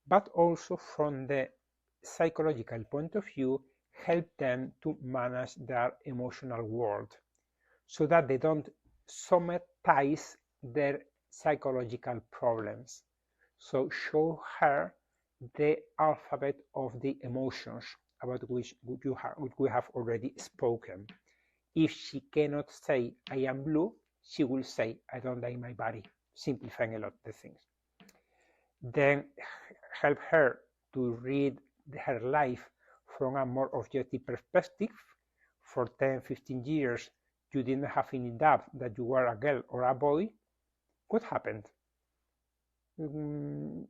but also from the psychological point of view, help them to manage their emotional world so that they don't somatize their psychological problems. So show her the alphabet of the emotions about which we have already spoken. If she cannot say I am blue, she will say I don't like my body, simplifying a lot the things. Then help her to read her life from a more objective perspective. For 10-15 years, you didn't have any doubt that you were a girl or a boy. What happened? Was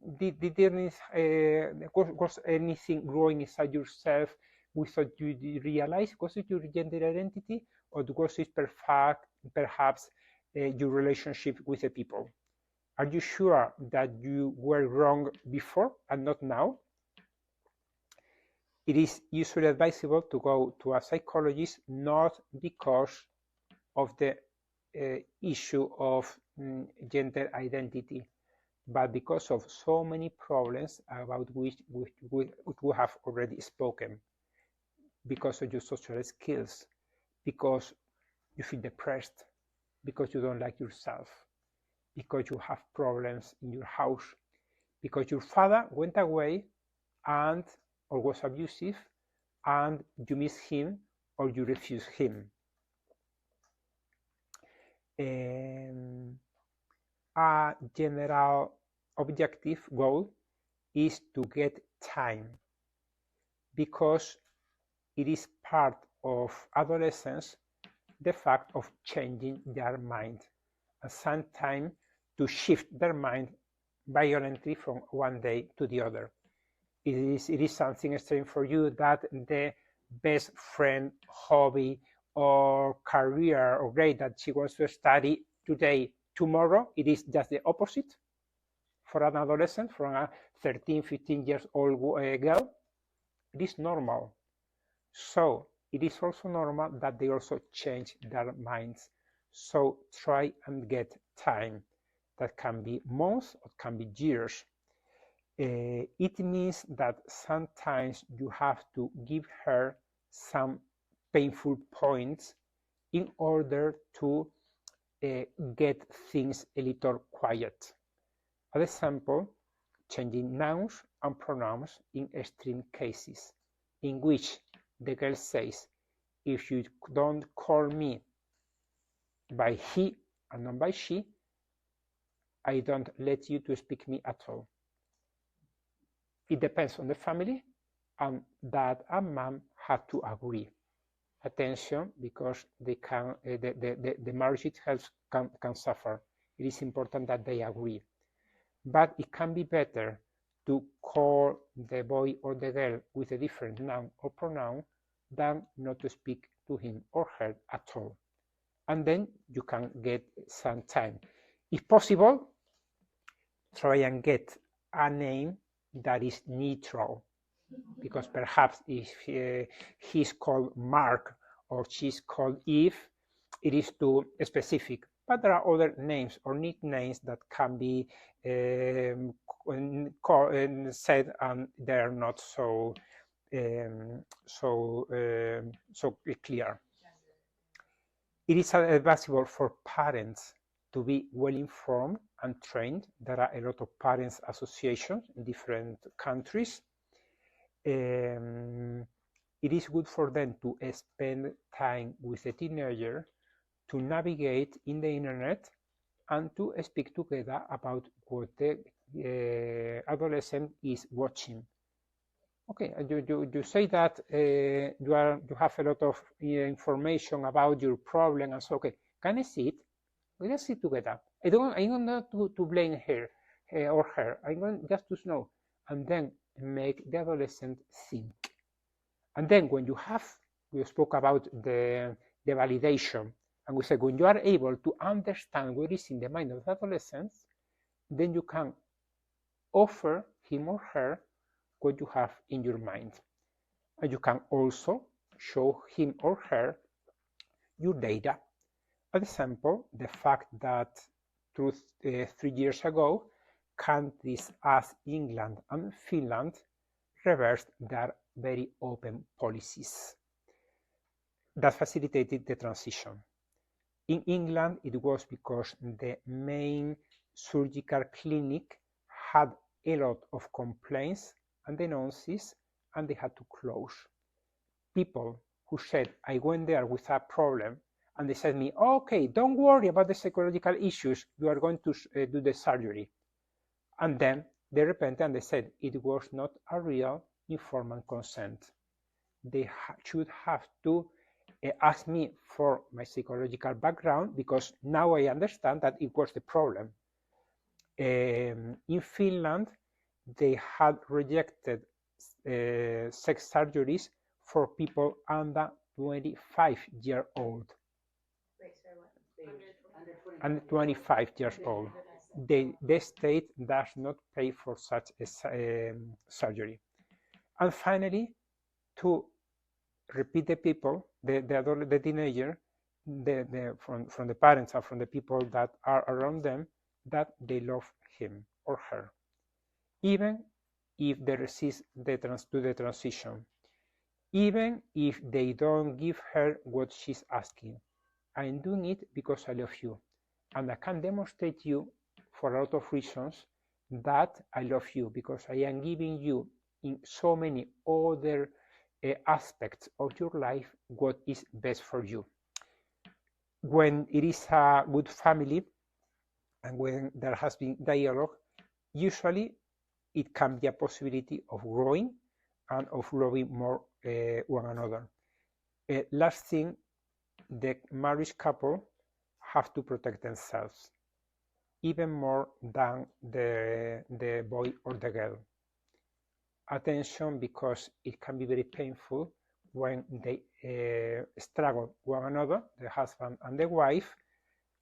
anything growing inside yourself without you realize? Was it your gender identity, or was it perhaps your relationship with the people? Are you sure that you were wrong before and not now? It is usually advisable to go to a psychologist not because of the issue of gender identity, but because of so many problems about which we have already spoken, because of your social skills, because you feel depressed, because you don't like yourself, because you have problems in your house, because your father went away or was abusive and you miss him or you refuse him. A general objective goal is to get time, because it is part of adolescents the fact of changing their mind, and sometimes to shift their mind violently from one day to the other. It is something strange for you that the best friend, hobby, or career or grade that she wants to study today, tomorrow, it is just the opposite for an adolescent, for a 13, 15 years old girl. It is normal. So it is also normal that they also change their minds. So try and get time. That can be months or can be years. It means that sometimes you have to give her some painful points in order to get things a little quiet. For example, changing nouns and pronouns in extreme cases, in which the girl says, if you don't call me by he and not by she, I don't let you to speak me at all. It depends on the family, and dad and mom have to agree. Attention, because they can, the marriage itself can suffer. It is important that they agree. But it can be better to call the boy or the girl with a different noun or pronoun than not to speak to him or her at all. And then you can get some time. If possible, try and get a name that is neutral, because perhaps if he's called Mark or she's called Eve, it is too specific. But there are other names or nicknames that can be said, and they're not so clear. It is advisable for parents to be well informed and trained. There are a lot of parents associations in different countries. It is good for them to spend time with a teenager, to navigate in the internet, and to speak together about what the adolescent is watching. Okay, you say that you have a lot of information about your problem, and so okay, can I see it? Let's sit together. I'm not to blame her or her. I'm going just to know, and then make the adolescent think. And then when we spoke about the validation, and we said when you are able to understand what is in the mind of the adolescents, then you can offer him or her what you have in your mind. And you can also show him or her your data. For example, the fact that 3 years ago, countries as England and Finland reversed their very open policies that facilitated the transition. In England, it was because the main surgical clinic had a lot of complaints and denounces, and they had to close. People who said, I went there with a problem, and they said to me, okay, don't worry about the psychological issues, you are going to do the surgery. And then they repented and they said it was not a real informed consent. They should have to ask me for my psychological background, because now I understand that it was the problem. In Finland, they had rejected sex surgeries for people under 25 years old. Under 25 years old. The state does not pay for such a surgery. And finally, to repeat the people, the teenager, from the parents and from the people that are around them, that they love him or her, even if they resist the transition, even if they don't give her what she's asking. I'm doing it because I love you, and I can demonstrate you for a lot of reasons that I love you, because I am giving you in so many other aspects of your life what is best for you. When it is a good family and when there has been dialogue, usually it can be a possibility of growing and of loving more one another. Last thing, the married couple have to protect themselves, even more than the boy or the girl. Attention, because it can be very painful when they struggle one another, the husband and the wife.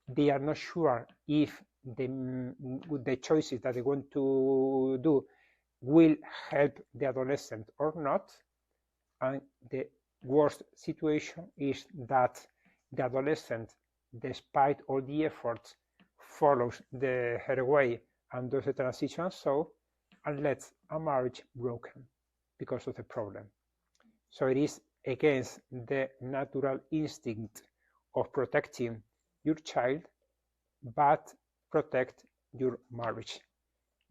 They are not sure if the choices that they want to do will help the adolescent or not. And the worst situation is that the adolescent, despite all the efforts, follows her way and does the transition and lets a marriage broken because of the problem. So it is against the natural instinct of protecting your child, but protect your marriage.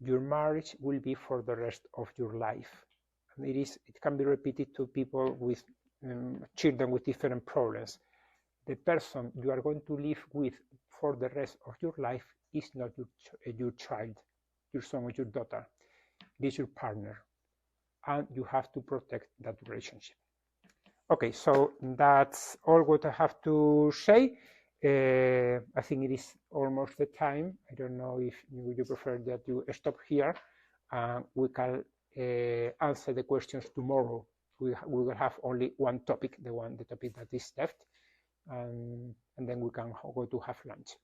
Your marriage will be for the rest of your life. And it can be repeated to people with children with different problems. The person you are going to live with for the rest of your life is not your child, your son or your daughter. It is your partner, and you have to protect that relationship. Okay, so that's all what I have to say. I think it is almost the time. I don't know if you prefer that you stop here, and we can answer the questions tomorrow. We will have only one topic, the topic that is left, and then we can go to have lunch.